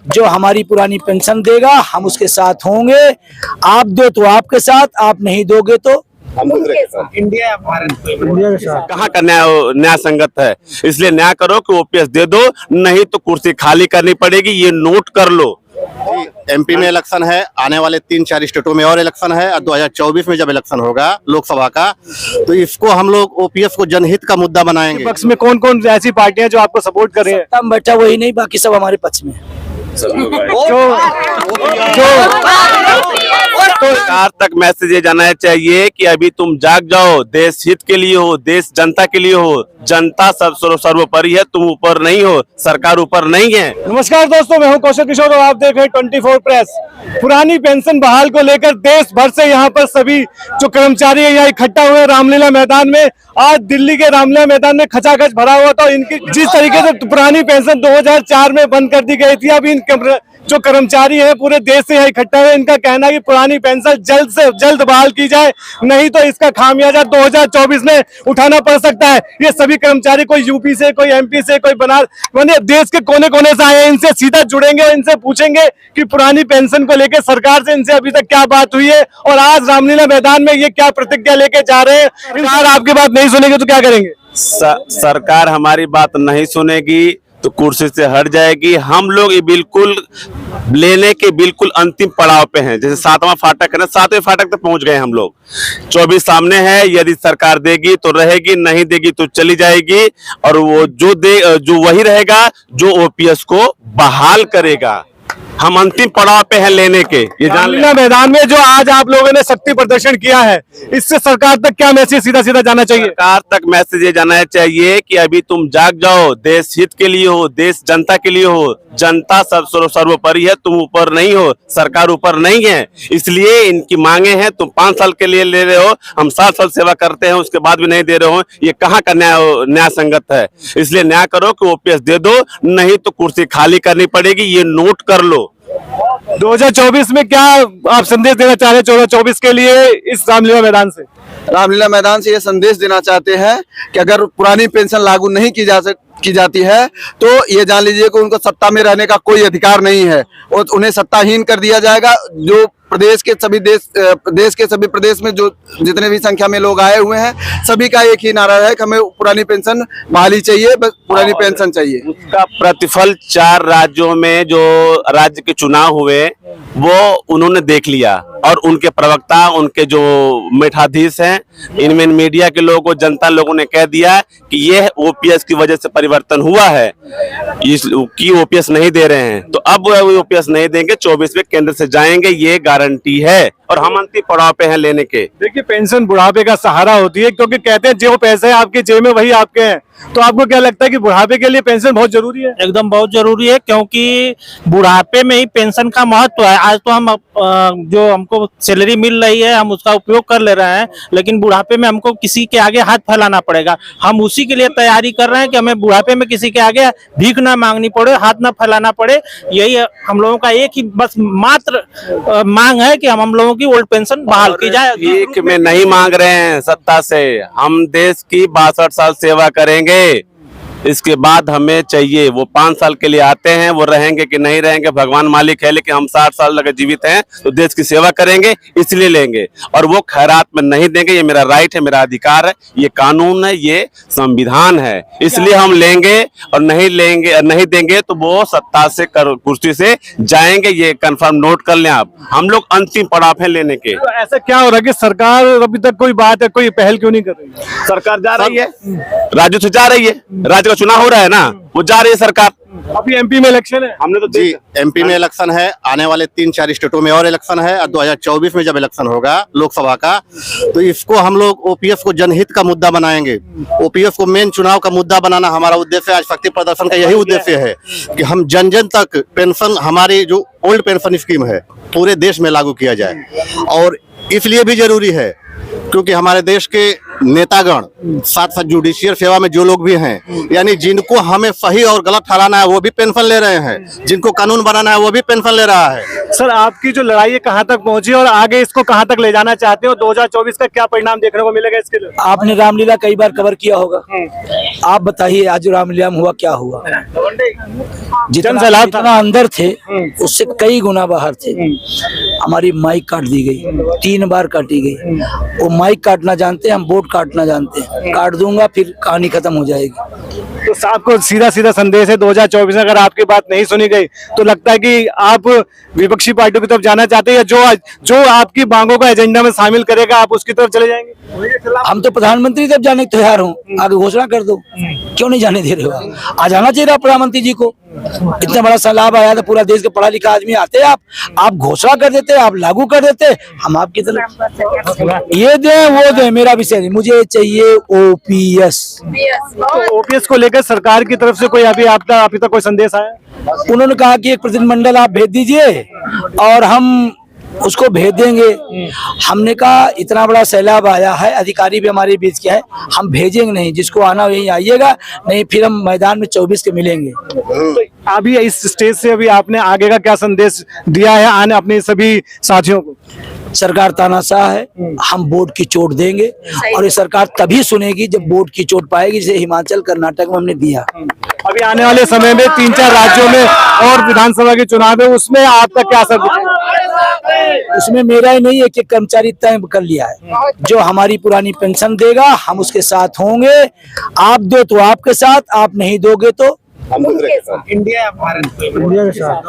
जो हमारी पुरानी पेंशन देगा हम उसके साथ होंगे। आप दो तो आपके साथ, आप नहीं दोगे तो इंडिया या भारत इंडिया के साथ। कहाँ का न्याय संगत है? इसलिए न्याय करो कि ओपीएस दे दो, नहीं तो कुर्सी खाली करनी पड़ेगी, ये नोट कर लो। एमपी में इलेक्शन है, आने वाले 3-4 स्टेटों में और इलेक्शन है, और 2024 में जब इलेक्शन होगा लोकसभा का, तो इसको हम लोग ओपीएस को जनहित का मुद्दा बनाएंगे। पक्ष में कौन कौन ऐसी पार्टियां जो आपको सपोर्ट कर रही है? सत्ता में बैठा वही नहीं, बाकी सब हमारे पक्ष में। सरकार तक मैसेज ये जाना चाहिए कि अभी तुम जाग जाओ, देश हित के लिए हो, देश जनता के लिए हो, जनता सब सर्वोपरि है, तुम ऊपर नहीं हो, सरकार ऊपर नहीं है। नमस्कार दोस्तों, मैं हूं कौशल किशोर और आप देख रहे हैं 24 प्रेस। पुरानी पेंशन बहाल को लेकर देश भर से यहाँ पर सभी जो कर्मचारी है यहाँ इकट्ठा हुए रामलीला मैदान में। आज दिल्ली के रामलीला मैदान में खचाखच भरा हुआ था। इनकी जिस तरीके से पुरानी पेंशन 2004 में बंद कर दी गई थी, अब इन जो कर्मचारी हैं पूरे देश से यहाँ इकट्ठा हुए, इनका कहना है कि पुरानी पेंशन जल्द से जल्द बहाल की जाए, नहीं तो इसका खामियाजा 2024 में उठाना पड़ सकता है। ये सभी कर्मचारी कोई यूपी से, कोई एमपी से, कोई बनारस, देश के कोने कोने से आए हैं। इनसे सीधा जुड़ेंगे और इनसे पूछेंगे कि पुरानी पेंशन को लेकर सरकार से इनसे अभी तक क्या बात हुई है और आज रामलीला मैदान में ये क्या प्रतिज्ञा लेके जा रहे हैं। सरकार आपकी बात नहीं सुनेगी तो क्या करेंगे? सरकार हमारी बात नहीं सुनेगी तो कुर्सी से हट जाएगी। हम लोग ये बिल्कुल लेने के बिल्कुल अंतिम पड़ाव पे हैं। जैसे 7वां फाटक है ना, 7वें फाटक तक पहुंच गए हम लोग। 24 सामने है, यदि सरकार देगी तो रहेगी, नहीं देगी तो चली जाएगी। और वो जो वही रहेगा जो ओपीएस को बहाल करेगा। हम अंतिम पड़ाव पे हैं लेने के। ये रामलीला मैदान में जो आज आप लोगों ने शक्ति प्रदर्शन किया है, इससे सरकार तक क्या मैसेज सीधा सीधा जाना चाहिए? सरकार तक मैसेज ये जाना चाहिए कि अभी तुम जाग जाओ, देश हित के लिए हो, देश जनता के लिए हो, जनता सब सर्वोपरि है, तुम ऊपर नहीं हो, सरकार ऊपर नहीं है। इसलिए इनकी मांगे हैं, तुम 5 साल के लिए ले रहे हो, हम 7 साल सेवा करते हैं उसके बाद भी नहीं दे रहे हो, ये कहाँ का न्याय संगत है? इसलिए न्याय करो कि ओपीएस दे दो, नहीं तो कुर्सी खाली करनी पड़ेगी, ये नोट कर लो। 2024 में क्या आप संदेश देना चाह रहे हैं 2024 के लिए इस रामलीला मैदान से? रामलीला मैदान से ये संदेश देना चाहते हैं कि अगर पुरानी पेंशन लागू नहीं की जाती है तो ये जान लीजिए कि उनको सत्ता में रहने का कोई अधिकार नहीं है और उन्हें सत्ताहीन कर दिया जाएगा। जो देश के सभी प्रदेश में जो जितने भी संख्या में लोग आए हुए हैं, सभी का एक ही नारा है कि हमें पुरानी पेंशन बहाली चाहिए, बस पुरानी पेंशन चाहिए। उसका प्रतिफल 4 राज्यों में जो राज्य के चुनाव हुए वो उन्होंने देख लिया और उनके प्रवक्ता, उनके जो मठाधीश हैं, इनमें मीडिया के लोगों को, जनता लोगों ने कह दिया कि यह ओपीएस की वजह से परिवर्तन हुआ है, कि ओपीएस नहीं दे रहे हैं। तो अब वो ओपीएस नहीं देंगे, 24 में केंद्र से जाएंगे, ये गारंटी है और हम अंतिम पड़ाव पे हैं लेने के। देखिए, पेंशन बुढ़ापे का सहारा होती है, क्योंकि कहते हैं जो पैसे आपके जेब में वही आपके हैं। तो आपको क्या लगता है कि बुढ़ापे के लिए पेंशन बहुत जरूरी है? एकदम बहुत जरूरी है, क्योंकि बुढ़ापे में ही पेंशन का महत्व है। आज तो हम जो हमको सैलरी मिल रही है हम उसका उपयोग कर ले रहे हैं, लेकिन बुढ़ापे में हमको किसी के आगे हाथ फैलाना पड़ेगा। हम उसी के लिए तैयारी कर रहे हैं कि हमें बुढ़ापे में किसी के आगे भीख ना मांगनी पड़े, हाथ ना फैलाना पड़े। यही हम लोगों का एक ही बस मात्र मांग है कि हम लोगों की ओल्ड पेंशन बहाल की जाए। भीख में नहीं मांग रहे हैं सत्ता से, हम देश की 62 साल सेवा करेंगे, इसके बाद हमें चाहिए। वो 5 साल के लिए आते हैं, वो रहेंगे कि नहीं रहेंगे भगवान मालिक है, लेकिन हम 60 साल अगर जीवित हैं तो देश की सेवा करेंगे, इसलिए लेंगे। और वो खैरात में नहीं देंगे, ये मेरा राइट है, मेरा अधिकार है, ये कानून है, ये संविधान है, इसलिए हम लेंगे। और नहीं देंगे तो वो सत्ता से कुर्सी से जाएंगे, ये कंफर्म नोट कर लें आप। हम लोग अंतिम पड़ाव है लेने के। तो ऐसा क्या हो रहा है कि सरकार अभी तक कोई बात है, कोई पहल क्यों नहीं कर रही? सरकार जा रही है, राज्यों से जा रही है, राज्य का चुनाव हो रहा है ना, वो जा रही है सरकार। अभी एमपी में इलेक्शन है, हमने तो जी एमपी में इलेक्शन है, आने वाले 3-4 स्टेटों में और इलेक्शन है, और 2024 में जब इलेक्शन होगा लोकसभा का, तो इसको हम लोग ओपीएस को जनहित का मुद्दा बनाएंगे। ओपीएस को मेन चुनाव का मुद्दा बनाना हमारा उद्देश्य है। आज शक्ति प्रदर्शन का यही उद्देश्य है कि हम जन जन तक पेंशन, हमारी जो ओल्ड पेंशन स्कीम है, पूरे देश में लागू किया जाए। और इसलिए भी जरूरी है क्योंकि हमारे देश के नेतागण, साथ साथ जुडिशियल सेवा में जो लोग भी हैं, यानी जिनको हमें सही और गलत ठहराना है वो भी पेंशन ले रहे हैं, जिनको कानून बनाना है वो भी पेंशन ले रहा है। सर, आपकी जो लड़ाई है कहाँ तक पहुंची और आगे इसको कहाँ तक ले जाना चाहते हो? 2024 का क्या परिणाम देखने को मिलेगा इसके लिए? आपने रामलीला कई बार कवर किया होगा, आप बताइए आज जो रामलीला में हुआ क्या हुआ? जितना अंदर थे उससे कई गुना बाहर थे। हमारी माइक काट दी गई, 3 बार काटी गई। वो माइक काटना जानते हैं, हम बोर्ड काटना जानते हैं। काट दूंगा फिर कहानी खत्म हो जाएगी। तो साहब को सीधा सीधा संदेश है 2024 में अगर आपकी बात नहीं सुनी गई तो लगता है कि आप विपक्षी पार्टियों की तरफ जाना चाहते हैं, या जो आपकी मांगों का एजेंडा में शामिल करेगा आप उसकी तरफ चले जाएंगे? हम तो प्रधानमंत्री तक जाने को तैयार हूँ, आगे घोषणा कर दो। क्यों नहीं जाने दे रहे हो? आ जाना चाहिए प्रधानमंत्री जी को। इतना बड़ा सैलाब आया था, पूरा देश के पढ़ा लिखा आदमी आते, आप घोषणा कर देते, आप लागू कर देते, हम आपकी तरफ ये दे वो दे, मेरा विषय नहीं। मुझे चाहिए ओपीएस। तो ओपीएस को लेकर सरकार की तरफ से कोई अभी तक कोई संदेश आया? उन्होंने कहा कि एक प्रतिनिधिमंडल आप भेज दीजिए और हम उसको भेज देंगे। हमने कहा इतना बड़ा सैलाब आया है, अधिकारी भी हमारे बीच के हैं, हम भेजेंगे नहीं, जिसको आना यही आइएगा, नहीं फिर हम मैदान में 24 के मिलेंगे। तो अभी इस स्टेज से अभी आपने आगे का क्या संदेश दिया है आने अपने सभी साथियों को? सरकार तानाशाह है, हम बोर्ड की चोट देंगे और ये सरकार तभी सुनेगी जब बोर्ड की चोट पाएगी, जैसे हिमाचल कर्नाटक में हमने दिया। अभी आने वाले समय में 3-4 राज्यों में और विधानसभा के चुनाव है, उसमें आपका क्या असर दिखेगा? उसमें मेरा ही नहीं, एक कर्मचारी तय कर लिया है, जो हमारी पुरानी पेंशन देगा हम उसके साथ होंगे। आप दो तो आपके साथ, आप नहीं दोगे तो इंडिया के साथ।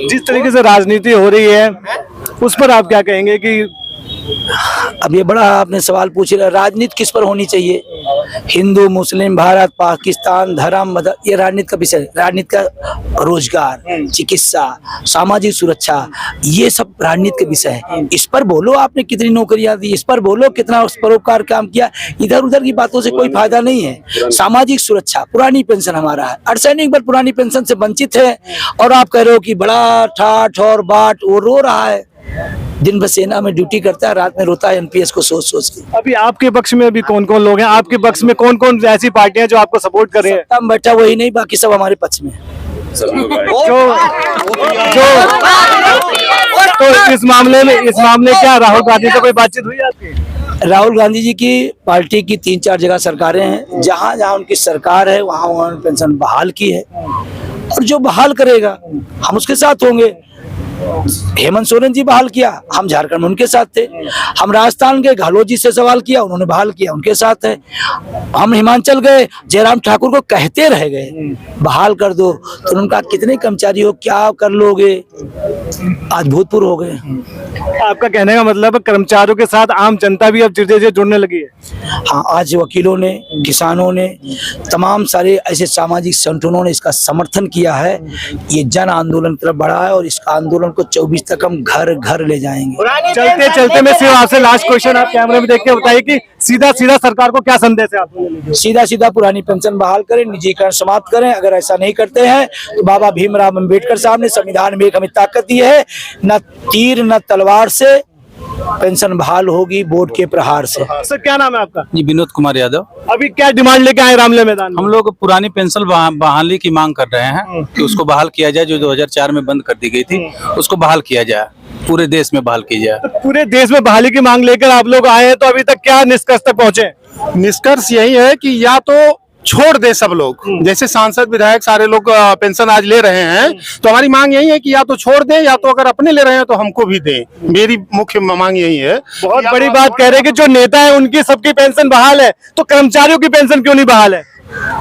जिस तरीके से राजनीति हो रही है उस पर आप क्या कहेंगे कि अब ये बड़ा आपने सवाल पूछ लिया, राजनीति किस पर होनी चाहिए? हिंदू, मुस्लिम, भारत, पाकिस्तान, धर्म, ये राजनीति का विषय। राजनीति का रोजगार, चिकित्सा, सामाजिक सुरक्षा, ये सब राजनीति का विषय है। इस पर बोलो आपने कितनी नौकरियां दी, इस पर बोलो कितना परोपकार काम किया। इधर उधर की बातों से कोई फायदा नहीं है। सामाजिक सुरक्षा, पुरानी पेंशन हमारा है, अर्धसैनिक बल पुरानी पेंशन से वंचित है और आप कह रहे हो कि बड़ा ठाठ और बाट, वो रो रहा है, दिन भर सेना में ड्यूटी करता है, रात में रोता है एनपीएस को सोच सोच के। अभी आपके पक्ष में अभी कौन कौन लोग हैं? आपके पक्ष में कौन कौन ऐसी पार्टियां जो आपको सपोर्ट कर रही हैं? हम बैठा वही नहीं, बाकी सब हमारे पक्ष में। तो इस मामले क्या राहुल गांधी से कोई बातचीत हुई आपकी? राहुल गांधी जी की पार्टी की 3-4 जगह सरकारें हैं, जहां जहां उनकी सरकार है वहां उन्होंने पेंशन बहाल की है और जो बहाल करेगा हम उसके साथ होंगे। हेमंत सोरेन जी बहाल किया, हम झारखंड में उनके साथ थे। हम राजस्थान के गहलोत जी से सवाल किया, उन्होंने बहाल किया, उनके साथ है। हम हिमाचल गए, जयराम ठाकुर को कहते रह गए बहाल कर दो, तो उनका कितने कर्मचारी हो, क्या कर लोगे? आज भूतपूर्व हो गए। आपका कहने का मतलब कर्मचारियों के साथ आम जनता भी अब धीरे धीरे जुड़ने लगी है? हाँ, आज वकीलों ने, किसानों ने, तमाम सारे ऐसे सामाजिक संगठनों ने इसका समर्थन किया है। ये जन आंदोलन की तरफ बढ़ा है और इसका आंदोलन को 24 तक हम घर घर ले जाएंगे। चलते चलते मैं सिर्फ आपसे लास्ट क्वेश्चन, आप कैमरे में देख के बताइए कि सीधा सीधा सरकार को क्या संदेश है आपको? सीधा सीधा पुरानी पेंशन बहाल करें, निजीकरण समाप्त करें। अगर ऐसा नहीं करते हैं तो बाबा भीमराव अम्बेडकर साहब ने संविधान में एक हमें ताकत दी है, न तीर न तलवार से पेंशन बहाल होगी, बोर्ड के प्रहार से। सर, क्या नाम है आपका? जी, विनोद कुमार यादव। अभी क्या डिमांड लेके आए रामलीला मैदान में? हम लोग पुरानी पेंशन बहाली की मांग कर रहे हैं कि उसको बहाल किया जाए, जो 2004 में बंद कर दी गई थी, उसको बहाल किया जाए, पूरे देश में बहाल की जाए। तो पूरे देश में बहाली की मांग लेकर आप लोग आए हैं, तो अभी तक क्या निष्कर्ष तक पहुंचे? निष्कर्ष यही है कि या तो छोड़ दे सब लोग, जैसे सांसद विधायक सारे लोग पेंशन आज ले रहे हैं, तो हमारी मांग यही है कि या तो छोड़ दे, या तो अगर अपने ले रहे हैं तो हमको भी दें। मेरी मुख्य मांग यही है। बहुत बड़ी बात कह रहे हैं कि जो नेता है उनकी सबकी पेंशन बहाल है, तो कर्मचारियों की पेंशन क्यों नहीं बहाल है?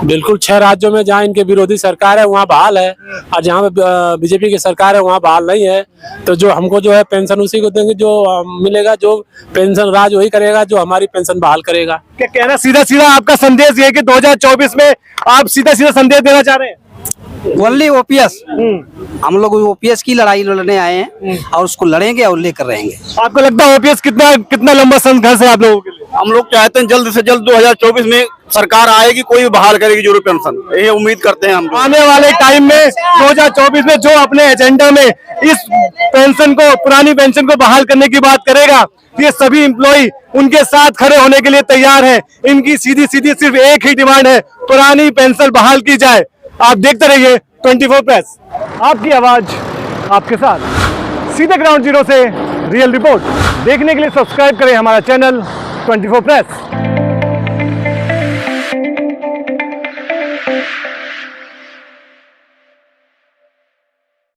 बिल्कुल, 6 राज्यों में जहाँ इनके विरोधी सरकार है वहाँ बहाल है और जहाँ बीजेपी की सरकार है वहाँ बहाल नहीं है। तो जो हमको जो है पेंशन उसी को देंगे जो मिलेगा, जो पेंशन राज वही करेगा जो हमारी पेंशन बहाल करेगा। क्या कहना सीधा सीधा आपका संदेश ये है कि 2024 में आप सीधा सीधा संदेश देना चाह रहे हैं? Only OPS. हम लोग ओपीएस की लड़ाई लड़ने आए हैं और उसको लड़ेंगे और लेकर रहेंगे। आपको लगता है ओपीएस कितना लंबा संघर्ष है आप लोगों के लिए? हम लोग चाहते हैं जल्द से जल्द 2024 में सरकार आएगी कोई भी बहाल करेगी जरूर पेंशन, यही उम्मीद करते हैं हम लोग। आने वाले टाइम में 2024 में जो अपने एजेंडा में इस पेंशन को, पुरानी पेंशन को बहाल करने की बात करेगा, ये सभी एम्प्लॉय उनके साथ खड़े होने के लिए तैयार हैं। इनकी सीधी सीधी सिर्फ एक ही डिमांड है, पुरानी पेंशन बहाल की जाए। आप देखते रहिए 24 प्रेस, आपकी आवाज आपके साथ। सीधे ग्राउंड जीरो से रियल रिपोर्ट देखने के लिए सब्सक्राइब करें हमारा चैनल 24 प्रेस।